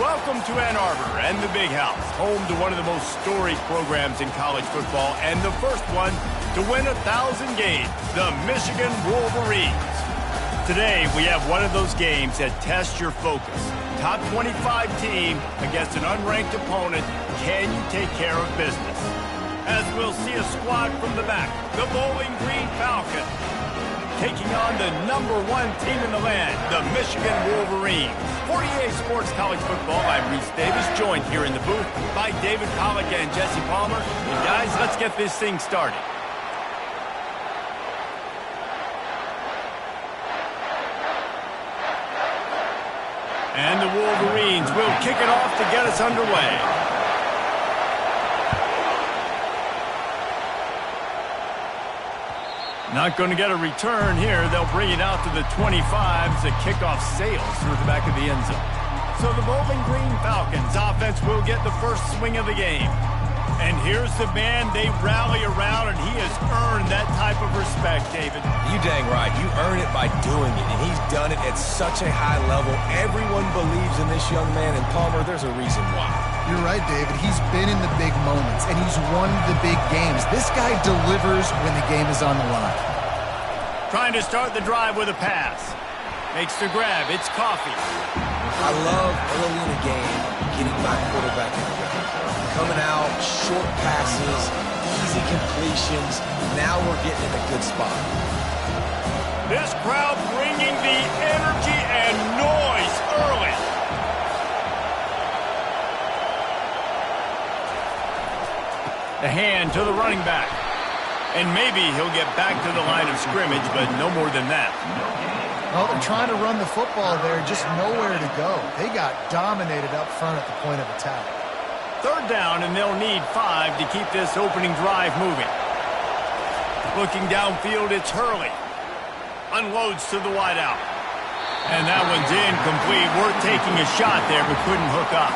Welcome to Ann Arbor and the Big House, home to one of the most storied programs in college football and the first one to win 1,000 games, the Michigan Wolverines. Today, we have one of those games that tests your focus. Top 25 team against an unranked opponent. Can you take care of business? As we'll see a squad from the back, the Bowling Green Falcons, taking on the #1 team in the land, the Michigan Wolverines. 48 Sports College Football, I'm Reese Davis, joined here in the booth by David Pollack and Jesse Palmer. And guys, let's get this thing started. And the Wolverines will kick it off to get us underway. Not going to get a return here. They'll bring it out to the 25 as the kickoff sails through the back of the end zone. So the Bowling Green Falcons offense will get the first swing of the game. And here's the man they rally around, and he has earned that type of respect, David. You dang right. You earn it by doing it, and he's done it at such a high level. Everyone believes in this young man, and Palmer, there's a reason why. You're right, David. He's been in the big moments, and he's won the big games. This guy delivers when the game is on the line. Trying to start the drive with a pass. Makes the grab. It's Coffee. I love early in the game getting my quarterback in the ground. Coming out, short passes, easy completions. Now we're getting in a good spot. This crowd bringing the energy and noise early. The hand to the running back. And maybe he'll get back to the line of scrimmage, but no more than that. Well, they're trying to run the football there, just nowhere to go. They got dominated up front at the point of attack. Third down, and they'll need 5 to keep this opening drive moving. Looking downfield, it's Hurley. Unloads to the wideout. And that one's incomplete. We're taking a shot there, but couldn't hook up.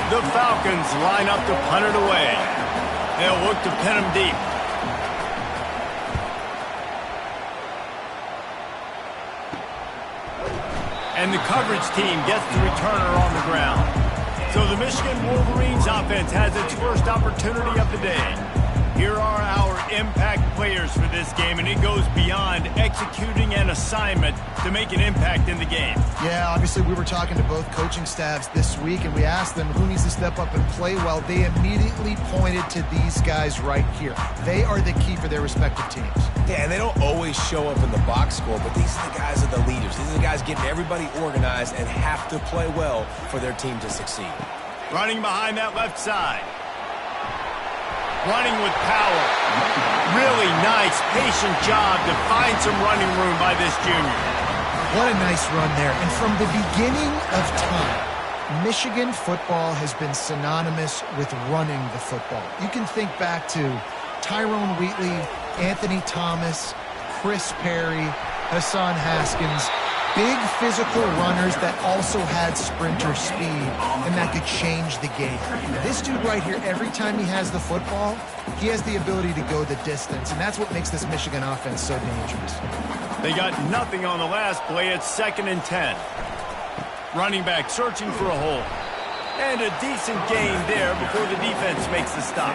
The Falcons line up to punt it away. They'll look to pin him deep. And the coverage team gets the returner on the ground. So the Michigan Wolverines offense has its first opportunity of the day. Here are our impact players for this game, and it goes beyond executing an assignment to make an impact in the game. Yeah, obviously we were talking to both coaching staffs this week, and we asked them who needs to step up and play well. They immediately pointed to these guys right here. They are the key for their respective teams. Yeah, and they don't always show up in the box score, but these are the guys that are the leaders. These are the guys getting everybody organized and have to play well for their team to succeed. Running behind that left side. Running with power. Really nice, patient job to find some running room by this junior. What a nice run there. And from the beginning of time, Michigan football has been synonymous with running the football. You can think back to Tyrone Wheatley, Anthony Thomas, Chris Perry, Hassan Haskins. Big physical runners that also had sprinter speed, and that could change the game. This dude right here, every time he has the football, he has the ability to go the distance, and that's what makes this Michigan offense so dangerous. They got nothing on the last play. It's 2nd and 10. Running back searching for a hole. And a decent gain there before the defense makes the stop.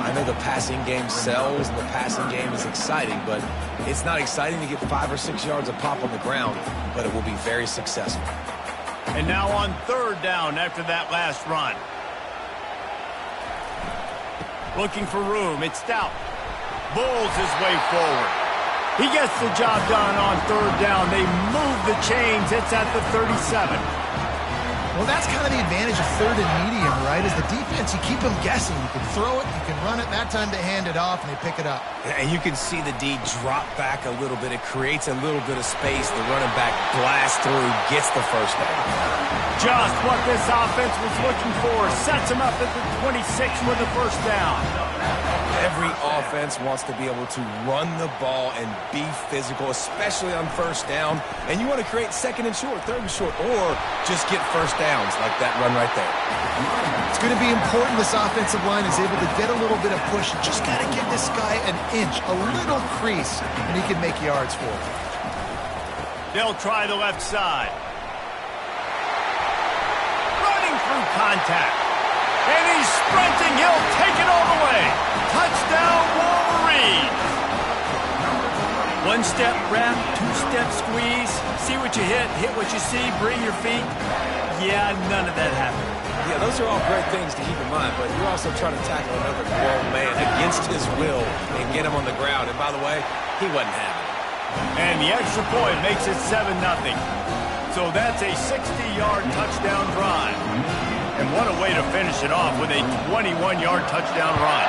I know the passing game sells and the passing game is exciting, but it's not exciting to get 5 or 6 yards of pop on the ground, but it will be very successful. And now on 3rd down after that last run. Looking for room. It's Stout. Bulls his way forward. He gets the job done on 3rd down. They move the chains. It's at the 37. Well, that's kind of the advantage of 3rd and medium, right? As the defense, you keep them guessing. You can throw it, you can run it. That time they hand it off, and they pick it up. And you can see the D drop back a little bit. It creates a little bit of space. The running back blasts through, gets the first down. Just what this offense was looking for. Sets him up at the 26 with the first down. Every offense wants to be able to run the ball and be physical, especially on 1st down. And you want to create 2nd and short, 3rd and short, or just get first downs like that run right there. It's going to be important this offensive line is able to get a little bit of push. Just got to give this guy an inch, a little crease, and he can make yards for it. They'll try the left side. through contact. And he's sprinting. He'll take it all the way. Touchdown, Wolverines. One-step wrap, two-step squeeze. See what you hit what you see, bring your feet. Yeah, none of that happened. Yeah, those are all great things to keep in mind, but you're also trying to tackle another grown man against his will and get him on the ground. And by the way, he wasn't having it. And the extra point makes it 7-0. So that's a 60-yard touchdown drive. And what a way to finish it off with a 21-yard touchdown run.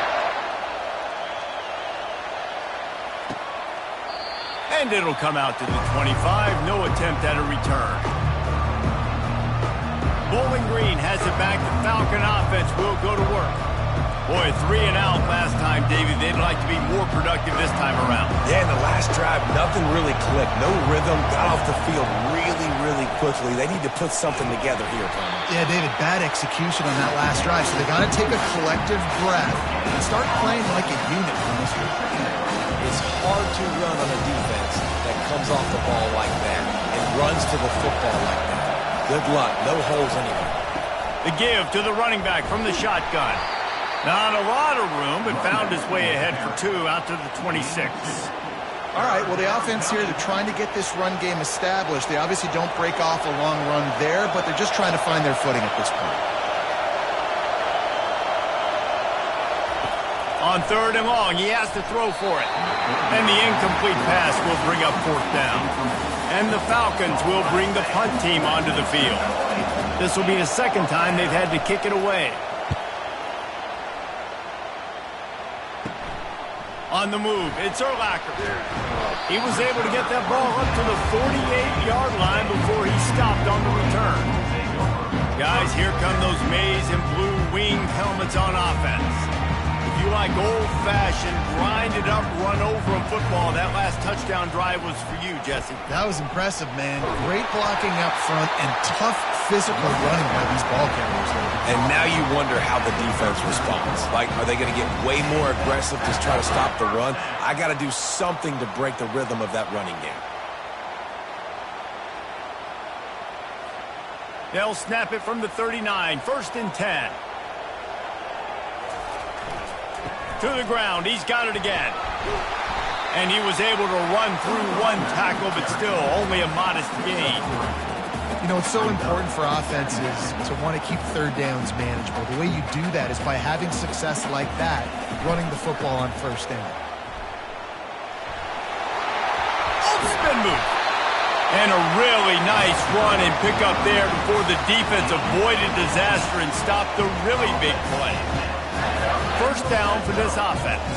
And it'll come out to the 25. No attempt at a return. Bowling Green has it back. The Falcon offense will go to work. Boy, 3 and out last time, Davey. They'd like to be more productive this time around. Yeah, in the last drive, nothing really clicked. No rhythm. Got off the field really quickly. They need to put something together here, Tom. Yeah, David, bad execution on that last drive. So they got to take a collective breath and start playing like a unit from this week. It's hard to run on a defense that comes off the ball like that and runs to the football like that. Good luck. No holes anywhere. The give to the running back from the shotgun. Not a lot of room, but found his way ahead for 2 out to the 26. All right, well, the offense here, they're trying to get this run game established. They obviously don't break off a long run there, but they're just trying to find their footing at this point. On 3rd and long, he has to throw for it. And the incomplete pass will bring up 4th down. And the Falcons will bring the punt team onto the field. This will be the 2nd time they've had to kick it away. On the move, it's Urlacher. He was able to get that ball up to the 48-yard line before he stopped on the return. Guys, here come those maize and blue wing helmets on offense. If you like old-fashioned, grind-it-up, run-over football, that last touchdown drive was for you, Jesse. That was impressive, man. Great blocking up front and tough physical running by these ball carriers. And now you wonder how the defense responds. Like, are they going to get way more aggressive to try to stop the run? I got to do something to break the rhythm of that running game. They'll snap it from the 39, 1st and 10. To the ground, he's got it again. And he was able to run through 1 tackle, but still only a modest gain. You know, it's so important for offenses to want to keep 3rd downs manageable. The way you do that is by having success like that, running the football on 1st down. Spin move. And a really nice run and pick up there before the defense avoided disaster and stopped the really big play. 1st down for this offense.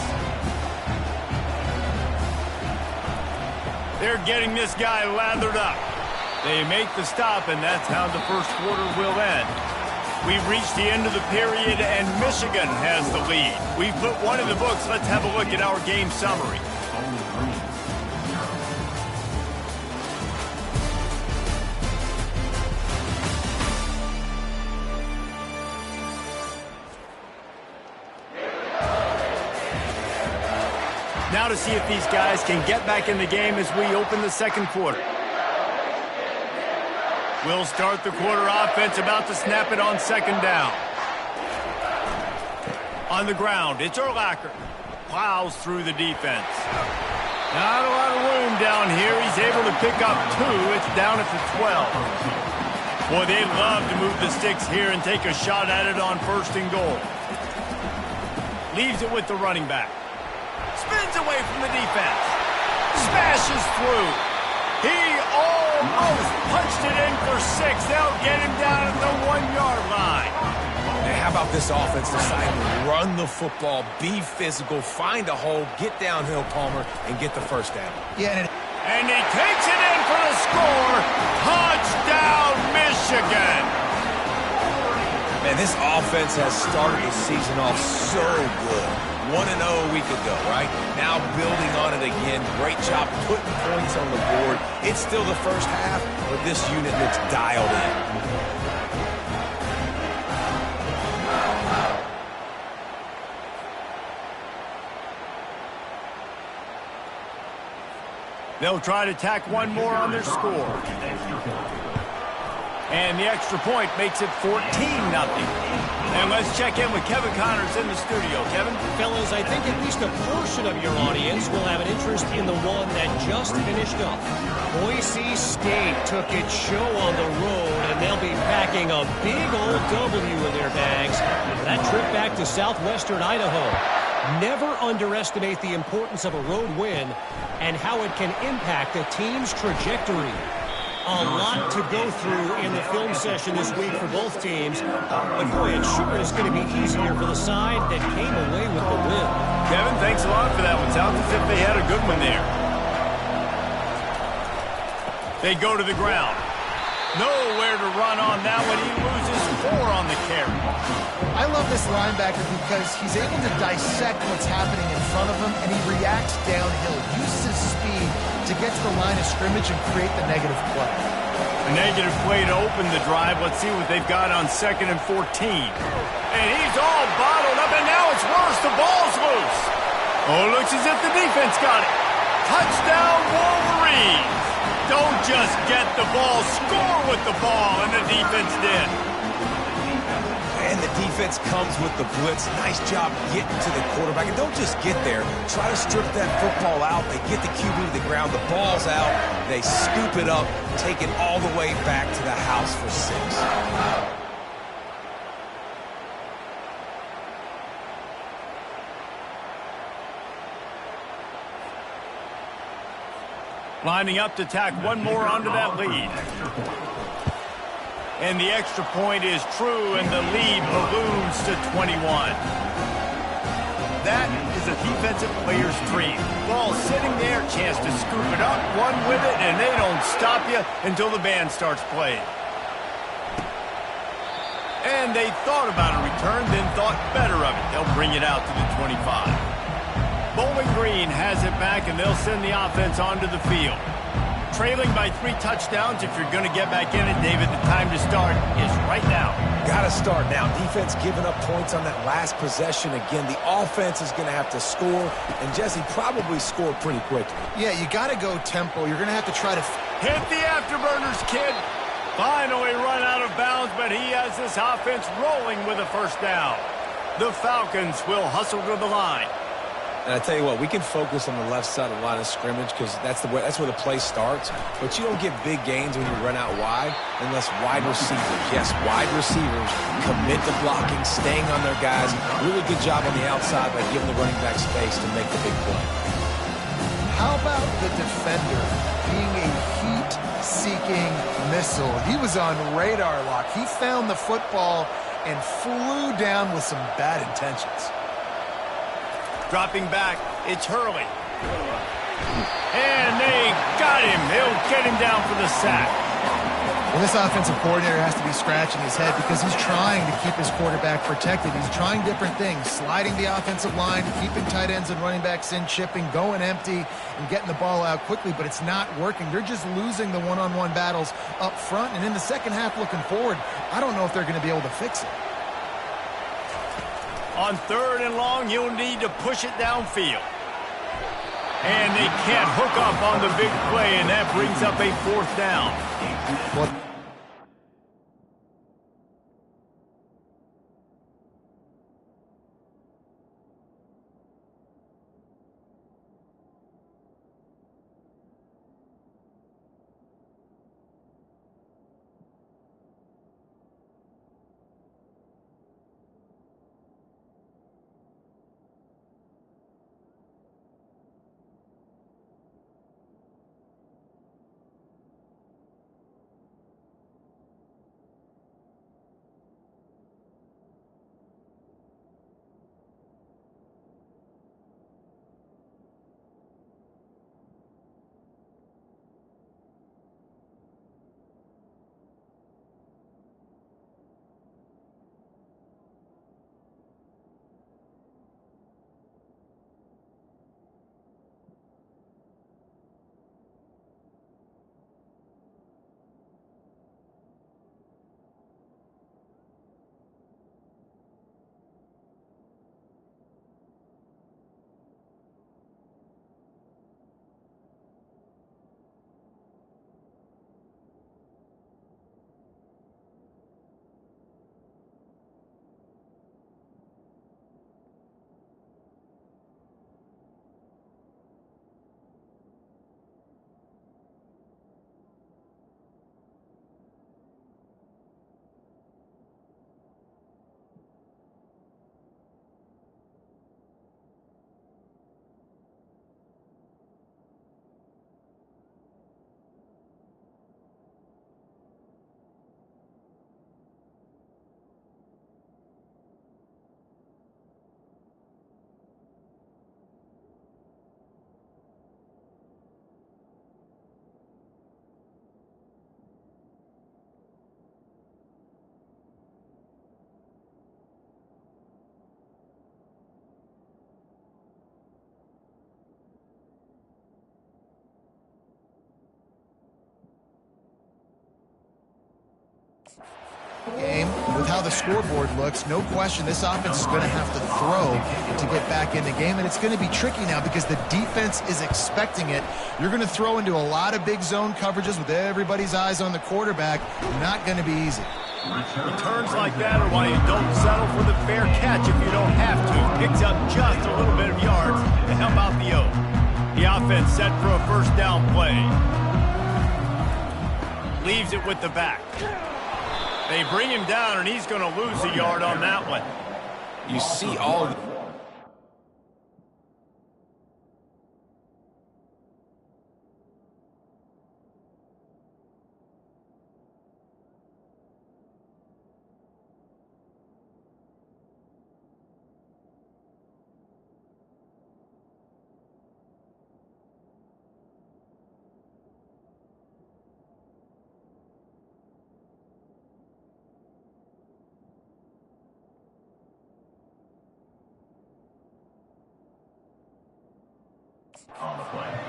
They're getting this guy lathered up. They make the stop, and that's how the 1st quarter will end. We've reached the end of the period, and Michigan has the lead. We've put one in the books. Let's have a look at our game summary. Now to see if these guys can get back in the game as we open the 2nd quarter. We'll start the quarter offense, about to snap it on 2nd down. On the ground, it's Urlacher. Plows through the defense. Not a lot of room down here. He's able to pick up 2. It's down at the 12. Boy, they'd love to move the sticks here and take a shot at it on 1st and goal. Leaves it with the running back. Spins away from the defense. Smashes through. He almost punched it in for 6. They'll get him down at the 1-yard line. And how about this offense deciding to run the football, be physical, find a hole, get downhill, Palmer, and get the 1st down. Yeah, and he takes it in for the score. Touchdown, Michigan. Man, this offense has started the season off so good. 1-0 a week ago, right? Now building on it again. Great job putting points on the board. It's still the 1st half, but this unit looks dialed in. They'll try to tack one more on their score. And the extra point makes it 14-0. And let's check in with Kevin Connors in the studio. Kevin? Fellas, I think at least a portion of your audience will have an interest in the one that just finished up. Boise State took its show on the road, and they'll be packing a big old W in their bags for that trip back to southwestern Idaho. Never underestimate the importance of a road win and how it can impact a team's trajectory. A lot to go through in the film session this week for both teams. But boy, it sure is going to be easier for the side that came away with the win. Kevin, thanks a lot for that one. Sounds as if they had a good one there. They go to the ground. Nowhere to run on that one. He loses 4 on the carry. I love this linebacker because he's able to dissect what's happening in front of him, and he reacts downhill, uses his speed to get to the line of scrimmage and create the negative play. A negative play to open the drive. Let's see what they've got on 2nd and 14. And he's all bottled up, and now it's worse. The ball's loose. Oh, looks as if the defense got it. Touchdown, Wolverines. Don't just get the ball, score with the ball, and the defense did. And the defense comes with the blitz. Nice job getting to the quarterback. And don't just get there. Try to strip that football out. They get the QB to the ground. The ball's out. They scoop it up, take it all the way back to the house for 6. Lining up to tack one more onto that lead. And the extra point is true, and the lead balloons to 21. That is a defensive player's dream. Ball sitting there, chance to scoop it up, run with it, and they don't stop you until the band starts playing. And they thought about a return, then thought better of it. They'll bring it out to the 25. Bowling Green has it back, and they'll send the offense onto the field. Trailing by 3 touchdowns. If you're going to get back in it, David, the time to start is right now. Got to start now. Defense giving up points on that last possession. Again, the offense is going to have to score, and Jesse probably scored pretty quickly. Yeah, you got to go tempo. You're going to have to try to hit the afterburners, kid. Finally run out of bounds, but he has this offense rolling with a first down. The Falcons will hustle to the line. And I tell you what, we can focus on the left side of the line of scrimmage because that's where the play starts. But you don't get big gains when you run out wide unless wide receivers, yes, wide receivers commit to blocking, staying on their guys. Really good job on the outside by giving the running back space to make the big play. How about the defender being a heat-seeking missile? He was on radar lock. He found the football and flew down with some bad intentions. Dropping back, it's Hurley. And they got him. They'll get him down for the sack. Well, this offensive coordinator has to be scratching his head because he's trying to keep his quarterback protected. He's trying different things, sliding the offensive line, keeping tight ends and running backs in, chipping, going empty, and getting the ball out quickly, but it's not working. They're just losing the one-on-one battles up front, and in the second half looking forward, I don't know if they're going to be able to fix it. On 3rd and long, you'll need to push it downfield. And they can't hook up on the big play, and that brings up a 4th down. Well, Game with how the scoreboard looks, no question this offense is going to have to throw to get back in the game, and it's going to be tricky now because the defense is expecting it. You're going to throw into a lot of big zone coverages with everybody's eyes on the quarterback. Not going to be easy. Returns like that are why you don't settle for the fair catch if you don't have to. Picks up just a little bit of yards to help out the O. The offense set for a first down play. Leaves it with the back. They bring him down, and he's going to lose a yard on that one. You see all...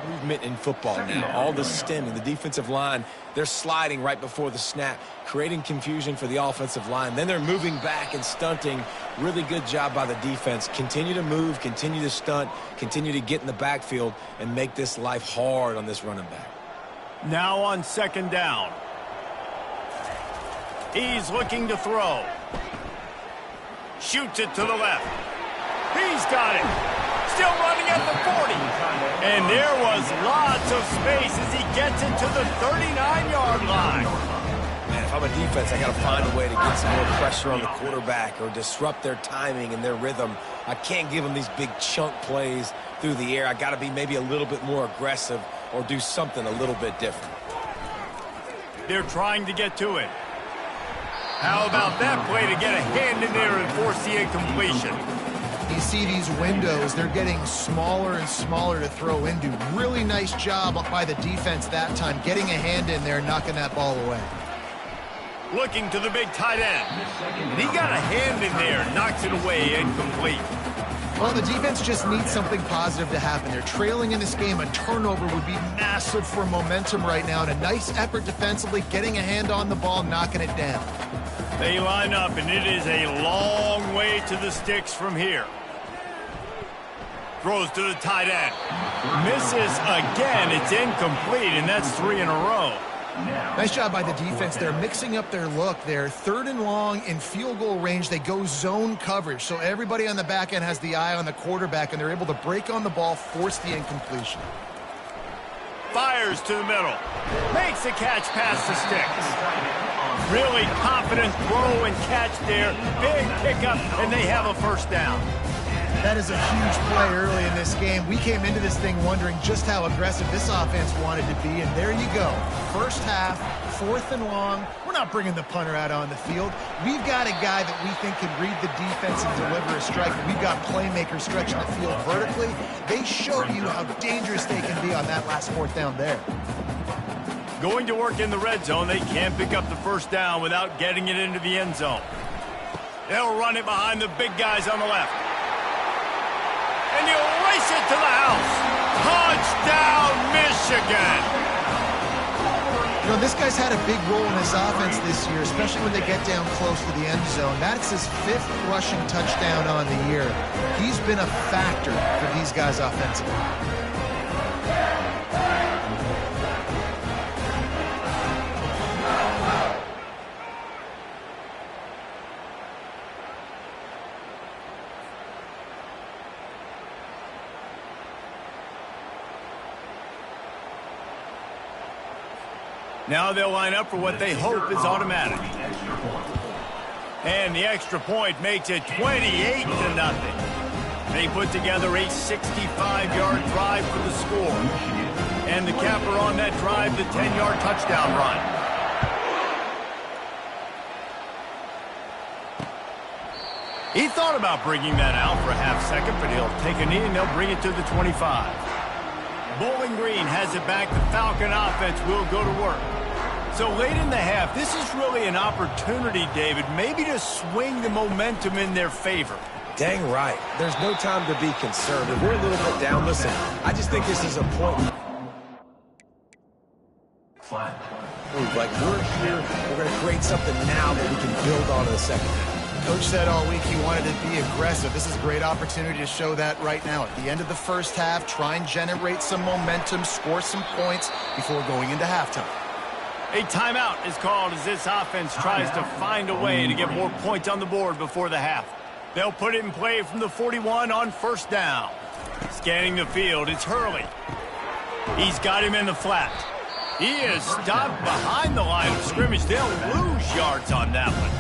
movement in football now. All the stemming, the defensive line, they're sliding right before the snap, creating confusion for the offensive line. Then they're moving back and stunting. Really good job by the defense. Continue to move, continue to stunt, continue to get in the backfield and make this life hard on this running back. Now on second down. He's looking to throw. Shoots it to the left. He's got it. Still running at the 40. And there was lots of space as he gets it to the 39-yard line. Man, if I'm a defense, I got to find a way to get some more pressure on the quarterback or disrupt their timing and their rhythm. I can't give them these big chunk plays through the air. I got to be maybe a little bit more aggressive or do something a little bit different. They're trying to get to it. How about that play to get a hand in there and force the incompletion? You see these windows, they're getting smaller and smaller to throw into. Really nice job by the defense that time, getting a hand in there and knocking that ball away. Looking to the big tight end. And he got a hand in there, knocks it away, incomplete. Well, the defense just needs something positive to happen. They're trailing in this game. A turnover would be massive for momentum right now. And a nice effort defensively, getting a hand on the ball, knocking it down. They line up, and it is a long way to the sticks from here. Throws to the tight end. Misses again. It's incomplete, and that's 3 in a row. Nice job by the defense. They're mixing up their look. They're third and long in field goal range. They go zone coverage, so everybody on the back end has the eye on the quarterback, and they're able to break on the ball, force the incompletion. Fires to the middle. Makes the catch past the sticks. Really confident throw and catch there. Big pickup, and they have a first down. That is a huge play early in this game. We came into this thing wondering just how aggressive this offense wanted to be, and there you go. First half, 4th and long. We're not bringing the punter out on the field. We've got a guy that we think can read the defense and deliver a strike. We've got playmakers stretching the field vertically. They show you how dangerous they can be on that last 4th down there. Going to work in the red zone. They can't pick up the first down without getting it into the end zone. They'll run it behind the big guys on the left. And you race it to the house. Touchdown, Michigan. You know, this guy's had a big role in this offense this year, especially when they get down close to the end zone. That's his 5th rushing touchdown on the year. He's been a factor for these guys offensively. Now they'll line up for what they hope is automatic. And the extra point makes it 28-0. They put together a 65-yard drive for the score. And the capper on that drive, the 10-yard touchdown run. He thought about bringing that out for a half second, but he'll take a knee and they'll bring it to the 25. Bowling Green has it back. The Falcon offense will go to work. So late in the half, this is really an opportunity, David, maybe to swing the momentum in their favor. Dang right. There's no time to be conservative. We're a little bit down. Listen, I just think this is a point. prove. Like, we're here, we're going to create something now that we can build on in the second half. Coach said all week he wanted to be aggressive. This is a great opportunity to show that right now. At the end of the first half, try and generate some momentum, score some points before going into halftime. A timeout is called as this offense tries to find a way to get more points on the board before the half. They'll put it in play from the 41 on first down. Scanning the field, it's Hurley. He's got him in the flat. He is stopped behind the line of scrimmage. They'll lose yards on that one.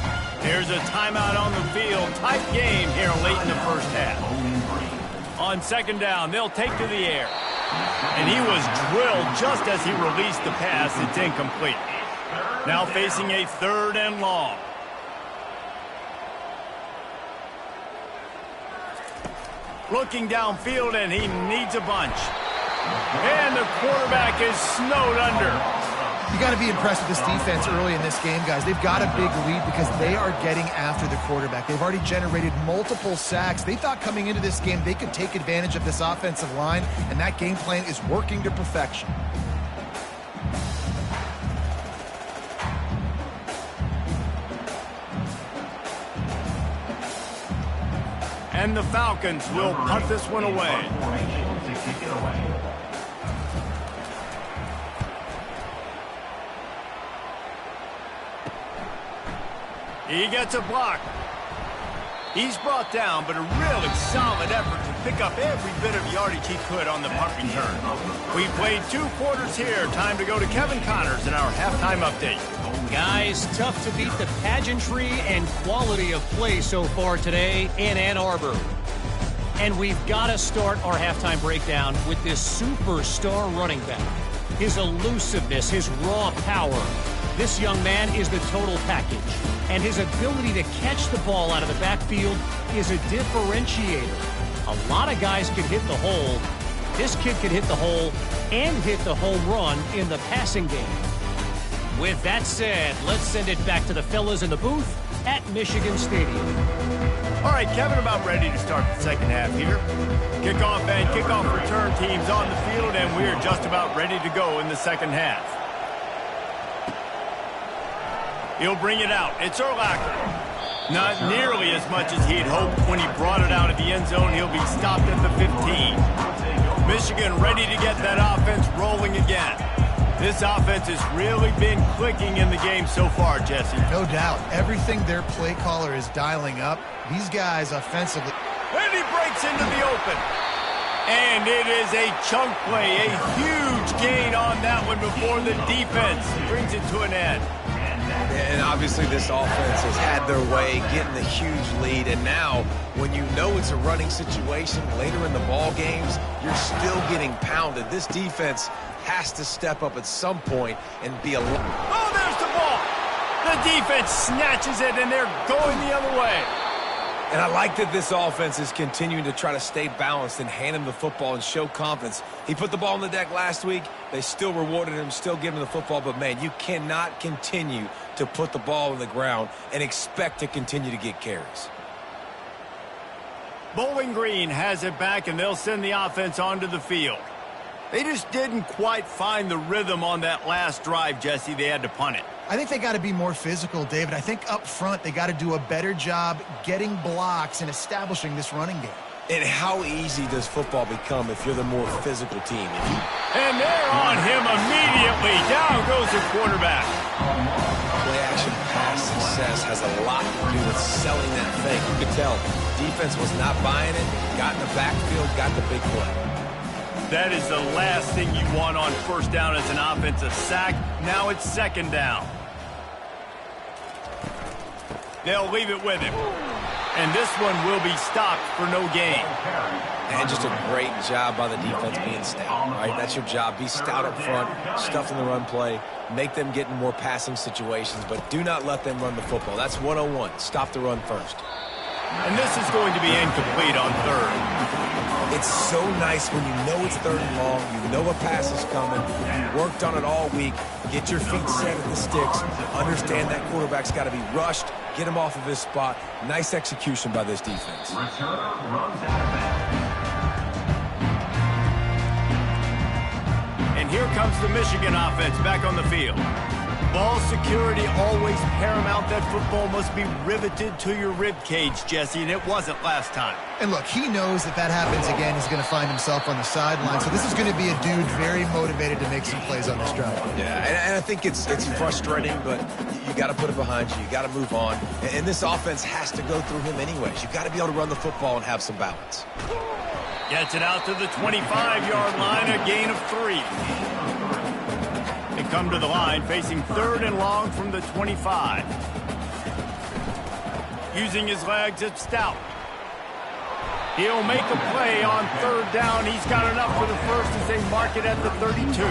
Here's a timeout on the field. Tight game here late in the first half. On second down, they'll take to the air. And he was drilled just as he released the pass. It's incomplete. Now facing a 3rd and long. Looking downfield, and he needs a bunch. And the quarterback is snowed under. You got to be impressed with this defense early in this game, guys. They've got a big lead because they are getting after the quarterback. They've already generated multiple sacks. They thought coming into this game they could take advantage of this offensive line, and that game plan is working to perfection. And the Falcons will punt this one away. He gets a block. He's brought down, but a really solid effort to pick up every bit of yardage he could on the punt return. We played 2 quarters here. Time to go to Kevin Connors in our halftime update. Guys, tough to beat the pageantry and quality of play so far today in Ann Arbor. And we've got to start our halftime breakdown with this superstar running back. His elusiveness, his raw power. This young man is the total package. And his ability to catch the ball out of the backfield is a differentiator. A lot of guys can hit the hole. This kid can hit the hole and hit the home run in the passing game. With that said, let's send it back to the fellas in the booth at Michigan Stadium. All right, Kevin, about ready to start the second half here. Kickoff and kickoff return teams on the field, and we're just about ready to go in the second half. He'll bring it out. It's Urlacher. Not nearly as much as he had hoped when he brought it out of the end zone. He'll be stopped at the 15. Michigan ready to get that offense rolling again. This offense has really been clicking in the game so far, Jesse. No doubt. Everything their play caller is dialing up, these guys offensively. And he breaks into the open. And it is a chunk play, a huge gain on that one before the defense brings it to an end. And obviously this offense has had their way, getting the huge lead. And now, when you know it's a running situation later in the ball games, you're still getting pounded. This defense has to step up at some point and be alone. Oh, there's the ball. The defense snatches it, and they're going the other way. And I like that this offense is continuing to try to stay balanced and hand him the football and show confidence. He put the ball on the deck last week. They still rewarded him, still giving him the football. But, man, you cannot continue to put the ball on the ground and expect to continue to get carries. Bowling Green has it back, and they'll send the offense onto the field. They just didn't quite find the rhythm on that last drive, Jesse. They had to punt it. I think they got to be more physical, David. I think up front they got to do a better job getting blocks and establishing this running game. And how easy does football become if you're the more physical team? And they're on him immediately. Down goes the quarterback. Play-action pass success has a lot to do with selling that thing. You could tell defense was not buying it, got in the backfield, got the big play. That is the last thing you want on first down as an offensive sack. Now it's second down. They'll leave it with him. And this one will be stopped for no gain. And just a great job by the defense being stout, right? That's your job. Be stout up front, stuff in the run play, make them get in more passing situations, but do not let them run the football. That's 101. Stop the run first. And this is going to be incomplete on third. It's so nice when you know it's third and long, you know a pass is coming, you worked on it all week, get your feet set at the sticks, understand that quarterback's got to be rushed, get him off of his spot. Nice execution by this defense. And here comes the Michigan offense back on the field. ball security always paramount. That football must be riveted to your rib cage, Jesse, and it wasn't last time. And look, he knows that happens again, he's going to find himself on the sideline. So this is going to be a dude very motivated to make some plays on this drive. Yeah, and I think it's frustrating, but you got to put it behind you. You got to move on. And this offense has to go through him anyways. You got to be able to run the football and have some balance. Gets it out to the 25-yard line, a gain of 3. They come to the line, facing 3rd and long from the 25. Using his legs, it's Stout. He'll make a play on 3rd down. He's got enough for the first as they mark it at the 32.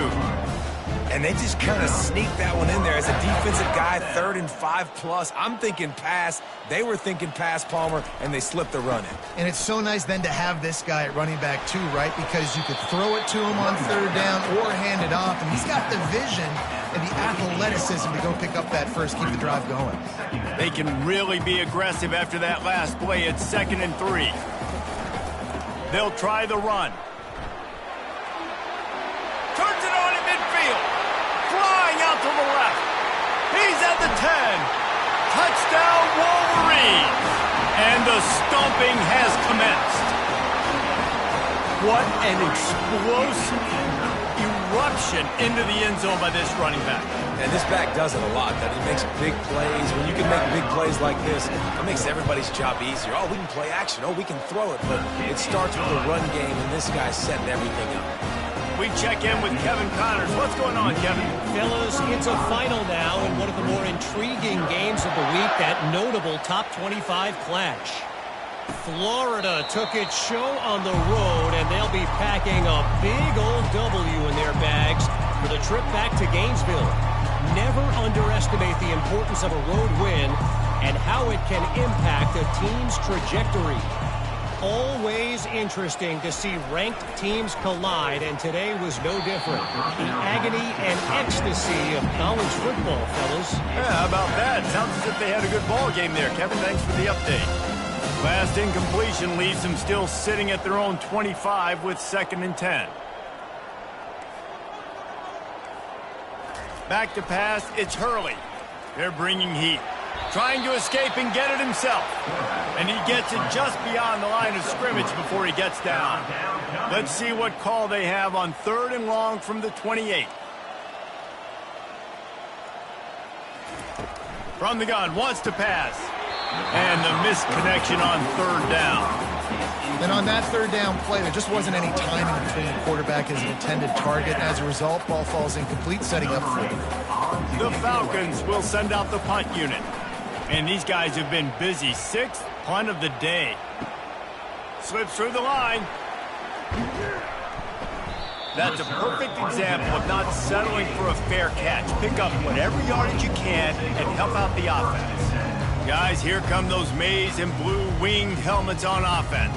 And they just kind of sneak that one in there as a defensive guy, 3rd and 5+. I'm thinking pass. They were thinking pass, Palmer, and they slipped the run in. And it's so nice then to have this guy at running back too, right? Because you could throw it to him on 3rd down or hand it off. And he's got the vision and the athleticism to go pick up that first, keep the drive going. They can really be aggressive after that last play. It's 2nd and 3. They'll try the run. Turns it on in midfield. Flying out to the left. He's at the 10. Touchdown, Wolverines. And the stomping has commenced. What an explosive eruption into the end zone by this running back. And this back does it a lot. That he makes big plays. When you can make big plays like this, it makes everybody's job easier. Oh, we can play action. Oh, we can throw it. But it starts with the run game, and this guy's setting everything up. We check in with Kevin Connors. What's going on, Kevin? Fellas, it's a final now in one of the more intriguing games of the week, that notable top 25 clash. Florida took its show on the road, and they'll be packing a big old W in their bags for the trip back to Gainesville. Never underestimate the importance of a road win and how it can impact a team's trajectory. Always interesting to see ranked teams collide, and today was no different. The agony and ecstasy of college football, fellas. Yeah, how about that? Sounds as if they had a good ball game there. Kevin, thanks for the update. Last incompletion leaves them still sitting at their own 25 with 2nd and 10. Back to pass, it's Hurley. They're bringing heat. Trying to escape and get it himself. And he gets it just beyond the line of scrimmage before he gets down. Let's see what call they have on 3rd and long from the 28. From the gun, wants to pass. And the missed connection on 3rd down. Then on that 3rd down play, there just wasn't any timing between the quarterback and his intended target. As a result, ball falls incomplete, setting up for it. The Falcons will send out the punt unit. And these guys have been busy. 6th punt of the day. Slips through the line. That's a perfect example of not settling for a fair catch. Pick up whatever yardage you can and help out the offense. Guys, here come those maize and blue winged helmets on offense.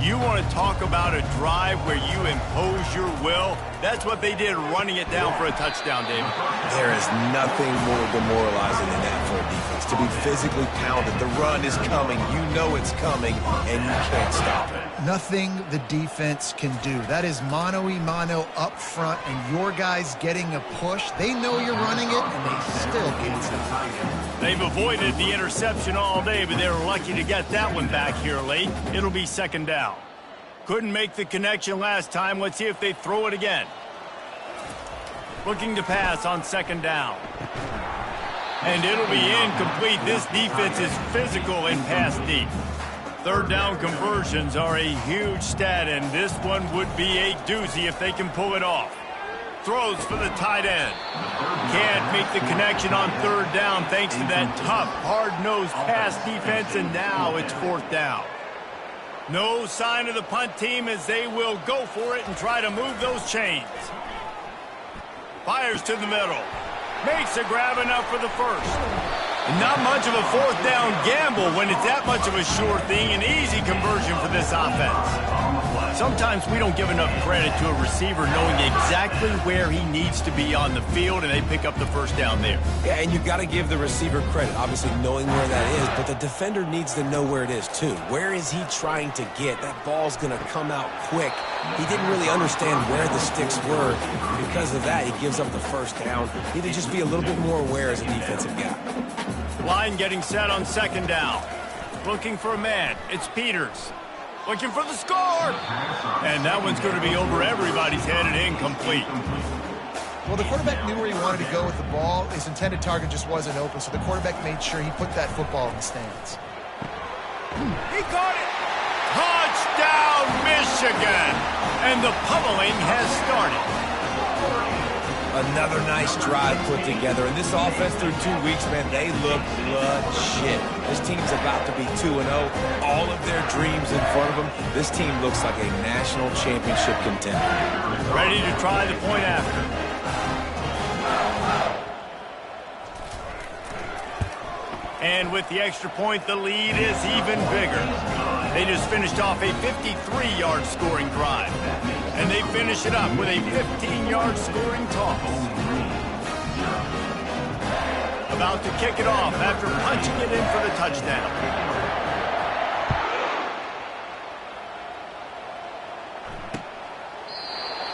You want to talk about a drive where you impose your will? That's what they did, running it down for a touchdown, David. There is nothing more demoralizing than that for a defense. To be physically pounded, the run is coming, you know it's coming, and you can't stop it. Nothing the defense can do. That is mano-a-mano up front, and your guys getting a push. They know you're running it, and they still can't stop it. They've avoided the interception all day, but they were lucky to get that one back here late. It'll be 2nd down. Couldn't make the connection last time. Let's see if they throw it again. Looking to pass on 2nd down. And it'll be incomplete. This defense is physical in pass deep. 3rd down conversions are a huge stat, and this one would be a doozy if they can pull it off. Throws for the tight end. Can't make the connection on 3rd down thanks to that tough, hard-nosed pass defense, and now it's 4th down. No sign of the punt team as they will go for it and try to move those chains. Fires to the middle. Makes a grab enough for the first. Not much of a 4th down gamble when it's that much of a sure thing. An easy conversion for this offense. Sometimes we don't give enough credit to a receiver knowing exactly where he needs to be on the field, and they pick up the first down there. Yeah, and you've got to give the receiver credit, obviously knowing where that is, but the defender needs to know where it is too. Where is he trying to get? That ball's going to come out quick. He didn't really understand where the sticks were. Because of that, he gives up the first down. Need to just be a little bit more aware as a defensive guy. Line getting set on second down. Looking for a man. It's Peters. Looking for the score. And that one's going to be over everybody's head and incomplete. Well, the quarterback knew where he wanted to go with the ball. His intended target just wasn't open, so the quarterback made sure he put that football in the stands. He caught it. Touchdown, Michigan. And the pummeling has started. Another nice drive put together. And this offense through 2 weeks, man, they look legit. This team's about to be 2-0. All of their dreams in front of them. This team looks like a national championship contender. Ready to try the point after. And with the extra point, the lead is even bigger. They just finished off a 53-yard scoring drive. And they finish it up with a 15-yard scoring toss. About to kick it off after punching it in for the touchdown.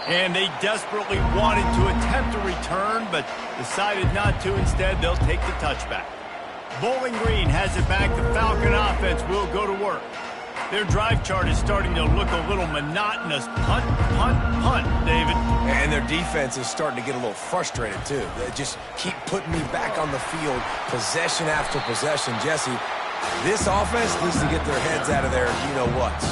And they desperately wanted to attempt a return, but decided not to. Instead, they'll take the touchback. Bowling Green has it back. The Falcon offense will go to work. Their drive chart is starting to look a little monotonous. Punt, punt, punt, David. And their defense is starting to get a little frustrated, too. They just keep putting me back on the field, possession after possession. Jesse, this offense needs to get their heads out of there, you-know-whats.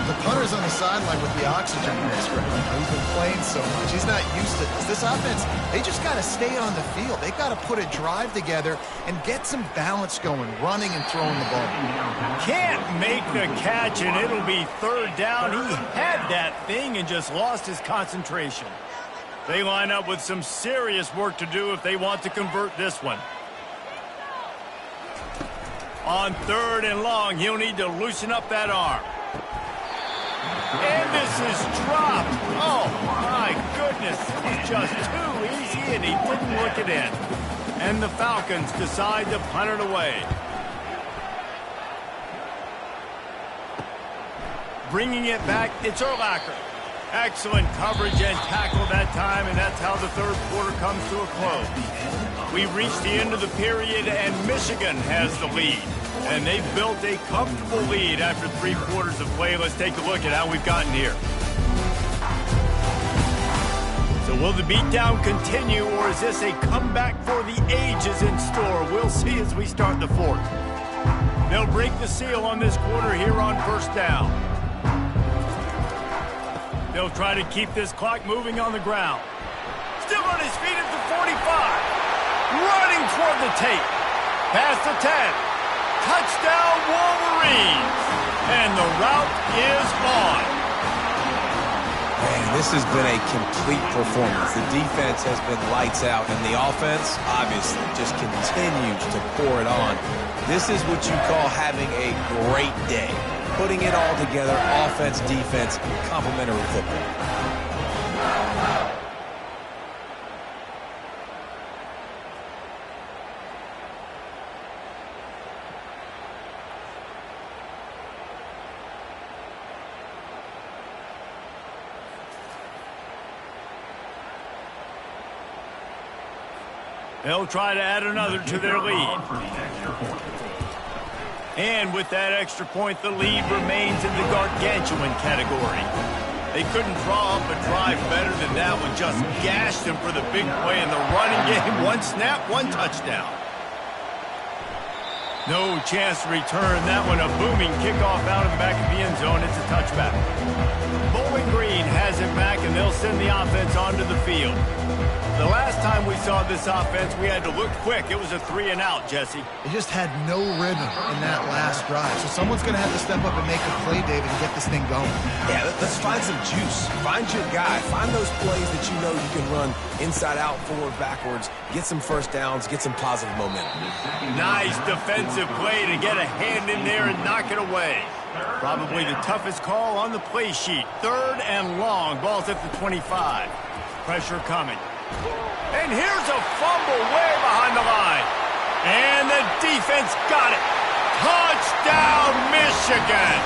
The punter's on the sideline with the oxygen mask right now. He's been playing so much. He's not used to this. This offense, they just got to stay on the field. They've got to put a drive together and get some balance going, running and throwing the ball. Can't make the catch, and it'll be third down. He had that thing and just lost his concentration. They line up with some serious work to do if they want to convert this one. On third and long, he'll need to loosen up that arm. And this is dropped. Oh, my goodness. It's just too easy, and he didn't look it in. And the Falcons decide to punt it away. Bringing it back, it's Urlacher. Excellent coverage and tackle that time, and that's how the third quarter comes to a close. We've reached the end of the period, and Michigan has the lead. And they've built a comfortable lead after 3 quarters of play. Let's take a look at how we've gotten here. So will the beatdown continue, or is this a comeback for the ages in store? We'll see as we start the fourth. They'll break the seal on this quarter here on first down. They'll try to keep this clock moving on the ground. Still on his feet at the 45. Running toward the tape. Past the 10. Touchdown, Wolverines! And the route is on. Man, this has been a complete performance. The defense has been lights out, and the offense, obviously, just continues to pour it on. This is what you call having a great day. Putting it all together, offense, defense, complementary football. They'll try to add another to their lead. And with that extra point, the lead remains in the gargantuan category. They couldn't draw up a drive better than that one. Just gashed them for the big play in the running game. One snap, one touchdown. No chance to return that one. A booming kickoff out of the back of the end zone. It's a touchback. Bowling Green has it back, and they'll send the offense onto the field. The last time we saw this offense, we had to look quick. It was a 3-and-out, Jesse. They just had no rhythm in that last drive. So someone's going to have to step up and make a play, David, and get this thing going. Yeah, let's find some juice. Find your guy. Find those plays that you know you can run inside out, forward, backwards. Get some first downs. Get some positive momentum. Nice defensive play to get a hand in there and knock it away. Probably the toughest call on the play sheet. 3rd and long. Ball's at the 25. Pressure coming. And here's a fumble way behind the line. And the defense got it. Touchdown, Michigan.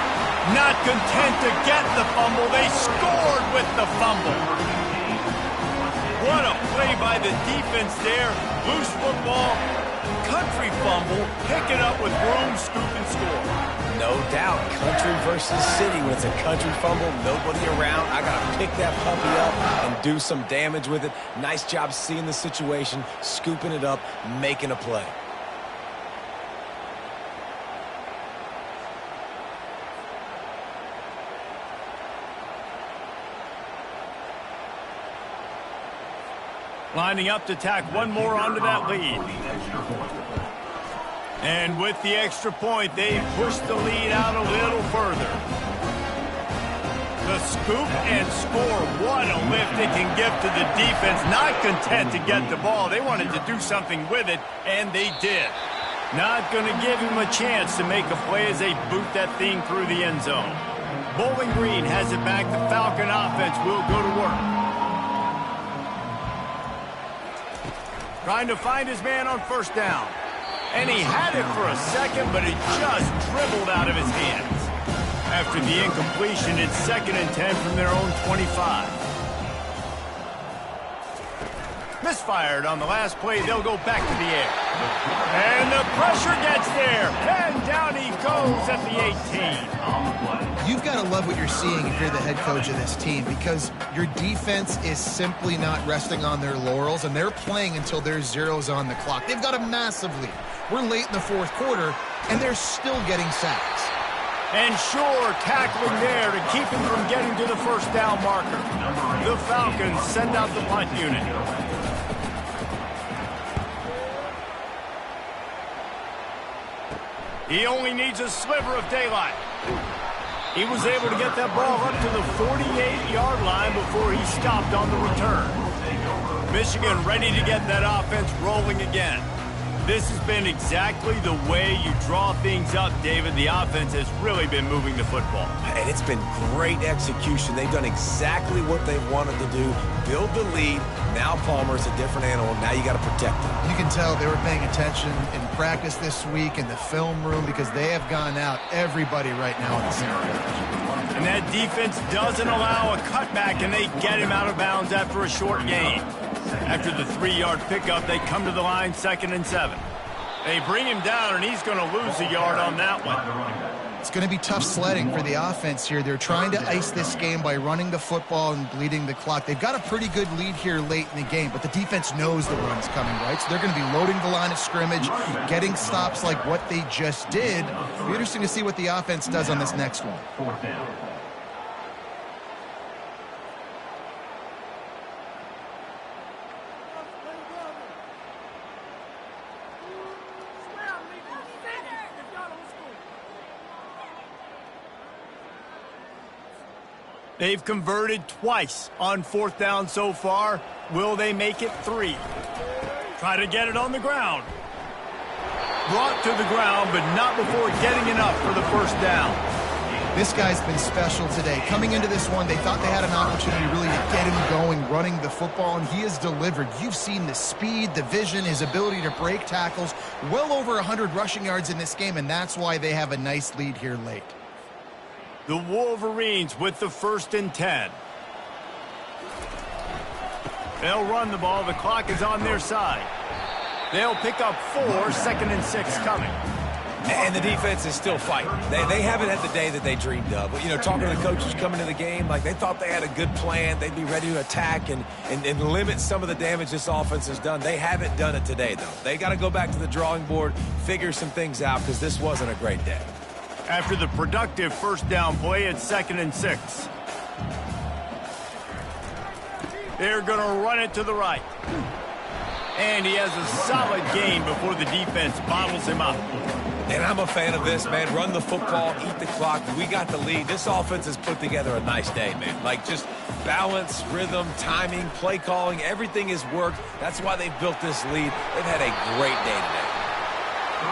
Not content to get the fumble, they scored with the fumble. What a play by the defense there. Loose football, country fumble, pick it up with room, scoop, and score. No doubt, country versus city. When it's a country fumble, nobody around. I got to pick that puppy up and do some damage with it. Nice job seeing the situation, scooping it up, making a play. Lining up to tack one more onto that lead. And with the extra point, they push the lead out a little further. The scoop and score. What a lift it can give to the defense. Not content to get the ball. They wanted to do something with it, and they did. Not going to give him a chance to make a play as they boot that thing through the end zone. Bowling Green has it back. The Falcon offense will go to work. Trying to find his man on 1st down. And he had it for a second, but it just dribbled out of his hands. After the incompletion, it's 2nd and 10 from their own 25. Misfired on the last play. They'll go back to the air. And the pressure gets there. And down he goes at the 18. You've got to love what you're seeing if you're the head coach of this team, because your defense is simply not resting on their laurels, and they're playing until there's zeros on the clock. They've got a massive lead. We're late in the 4th quarter, and they're still getting sacks. And sure, tackling there to keep him from getting to the 1st down marker. The Falcons send out the punt unit. He only needs a sliver of daylight. He was able to get that ball up to the 48-yard line before he stopped on the return. Michigan ready to get that offense rolling again. This has been exactly the way you draw things up, David. The offense has really been moving the football. And it's been great execution. They've done exactly what they wanted to do. Build the lead. Now Palmer's a different animal. Now you got to protect him. You can tell they were paying attention in practice this week in the film room, because they have gone out everybody right now in the center. And that defense doesn't allow a cutback, and they get him out of bounds after a short gain. After the 3-yard pickup, they come to the line 2nd and 7. They bring him down, and he's going to lose a yard on that one. It's going to be tough sledding for the offense here. They're trying to ice this game by running the football and bleeding the clock. They've got a pretty good lead here late in the game, but the defense knows the run's coming, right? So they're going to be loading the line of scrimmage, getting stops like what they just did. It'll be interesting to see what the offense does on this next one. 4th down. They've converted twice on 4th down so far. Will they make it 3? Try to get it on the ground. Brought to the ground, but not before getting enough for the 1st down. This guy's been special today. Coming into this one, they thought they had an opportunity really to get him going, running the football, and he has delivered. You've seen the speed, the vision, his ability to break tackles. Well over 100 rushing yards in this game, and that's why they have a nice lead here late. The Wolverines with the 1st and 10. They'll run the ball. The clock is on their side. They'll pick up 4, 2nd and 6 coming. And the defense is still fighting. They haven't had the day that they dreamed of. But, you know, talking to the coaches coming to the game, like they thought they had a good plan. They'd be ready to attack and limit some of the damage this offense has done. They haven't done it today, though. They got to go back to the drawing board, figure some things out, because this wasn't a great day. After the productive 1st down play, it's 2nd and 6. They're going to run it to the right. And he has a solid gain before the defense bottles him up. And I'm a fan of this, man. Run the football, eat the clock. We got the lead. This offense has put together a nice day, man. Like, just balance, rhythm, timing, play calling, everything has worked. That's why they've built this lead. They've had a great day today.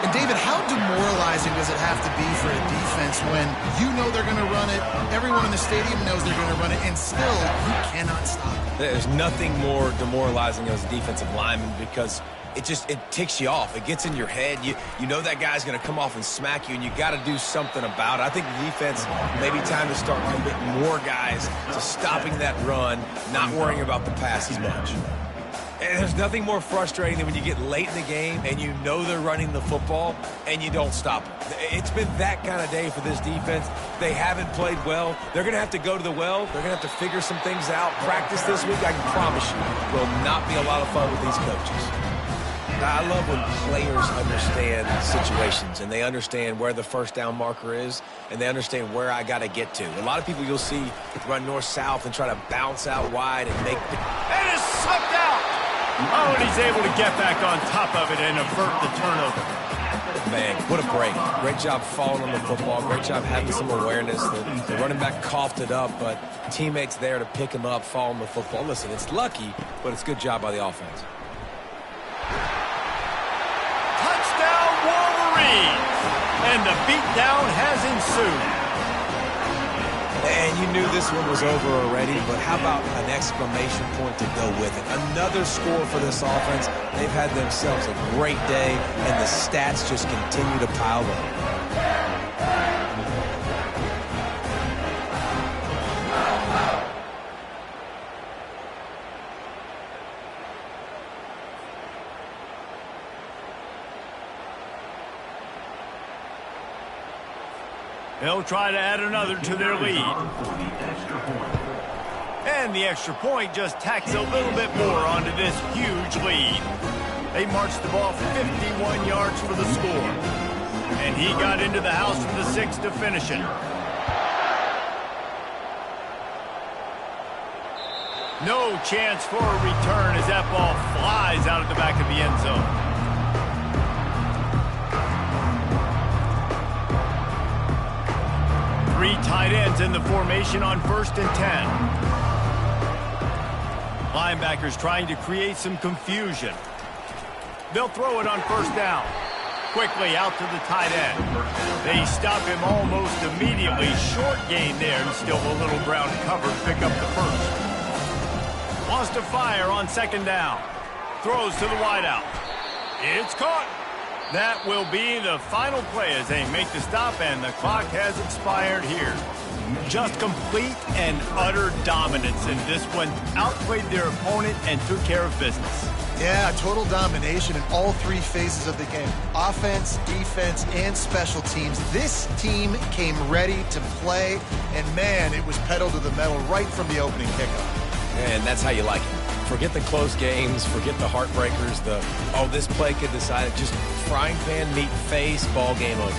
And David, how demoralizing does it have to be for a defense when you know they're going to run it, everyone in the stadium knows they're going to run it, and still you cannot stop it? There's nothing more demoralizing as a defensive lineman because it ticks you off. It gets in your head. You know that guy's going to come off and smack you, and you got to do something about it. I think the defense, maybe time to start committing more guys to stopping that run, not worrying about the pass as much. And there's nothing more frustrating than when you get late in the game and you know they're running the football and you don't stop it. It's been that kind of day for this defense. They haven't played well. They're going to have to go to the well. They're going to have to figure some things out. Practice this week, I can promise you, will not be a lot of fun with these coaches. I love when players understand situations and they understand where the first down marker is and they understand where I got to get to. A lot of people you'll see run north-south and try to bounce out wide and make... And it's slipped out! Oh, and he's able to get back on top of it and avert the turnover. Man, what a break. Great job falling on the football. Great job having some awareness. The running back coughed it up, but teammates there to pick him up, fall on the football. Listen, it's lucky, but it's a good job by the offense. Touchdown, Wolverines! And the beatdown has ensued. And you knew this one was over already, but how about an exclamation point to go with it? Another score for this offense. They've had themselves a great day, and the stats just continue to pile up. They'll try to add another to their lead. And the extra point just tacks a little bit more onto this huge lead. They marched the ball 51 yards for the score. And he got into the house for the 6 to finish it. No chance for a return as that ball flies out of the back of the end zone. Three tight ends in the formation on 1st and 10. Linebackers trying to create some confusion. They'll throw it on 1st down. Quickly out to the tight end. They stop him almost immediately. Short gain there and still a little ground cover to pick up the first. Wants to fire on 2nd down. Throws to the wideout. It's caught. That will be the final play as they make the stop, and the clock has expired here. Just complete and utter dominance in this one. Outplayed their opponent and took care of business. Yeah, total domination in all 3 phases of the game. Offense, defense, and special teams. This team came ready to play, and man, it was pedal to the metal right from the opening kickoff. And that's how you like it. Forget the close games, forget the heartbreakers, this play could decide it. Just frying pan, meat face, ball game over.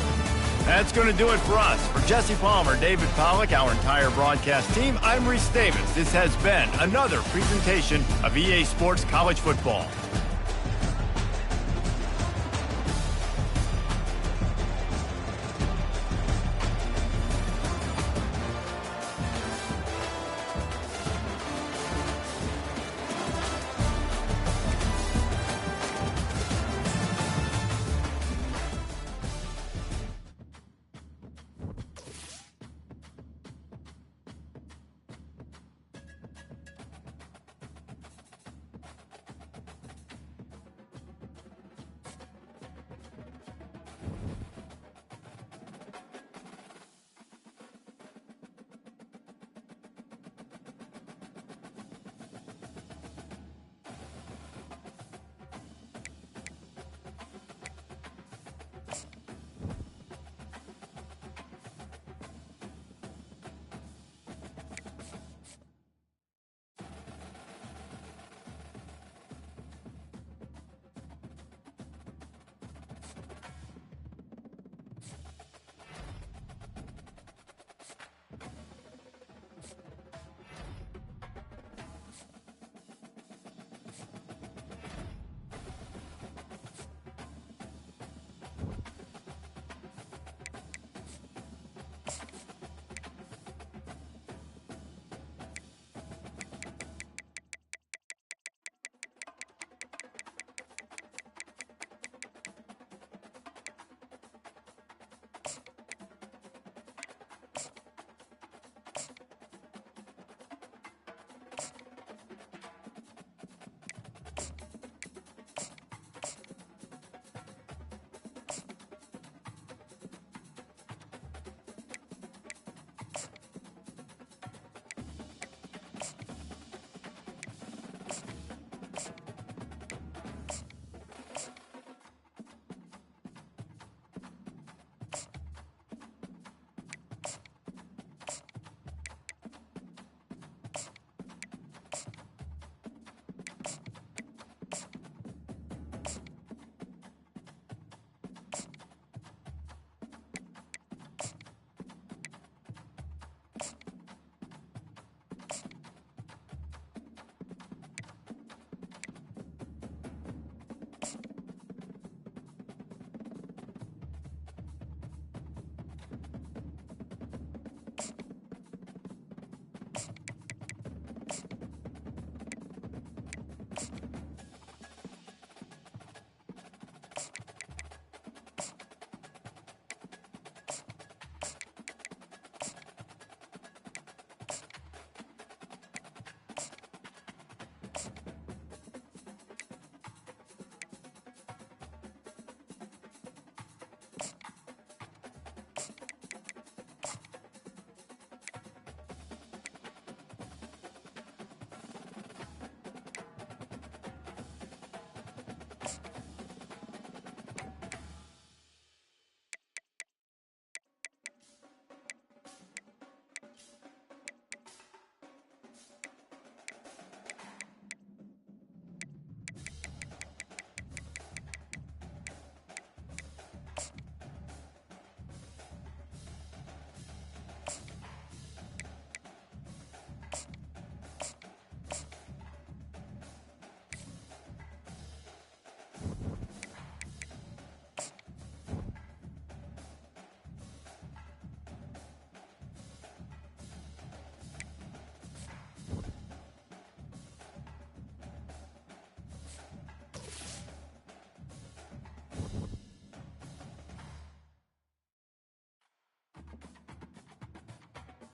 That's going to do it for us. For Jesse Palmer, David Pollack, our entire broadcast team, I'm Reese Davis. This has been another presentation of EA Sports College Football.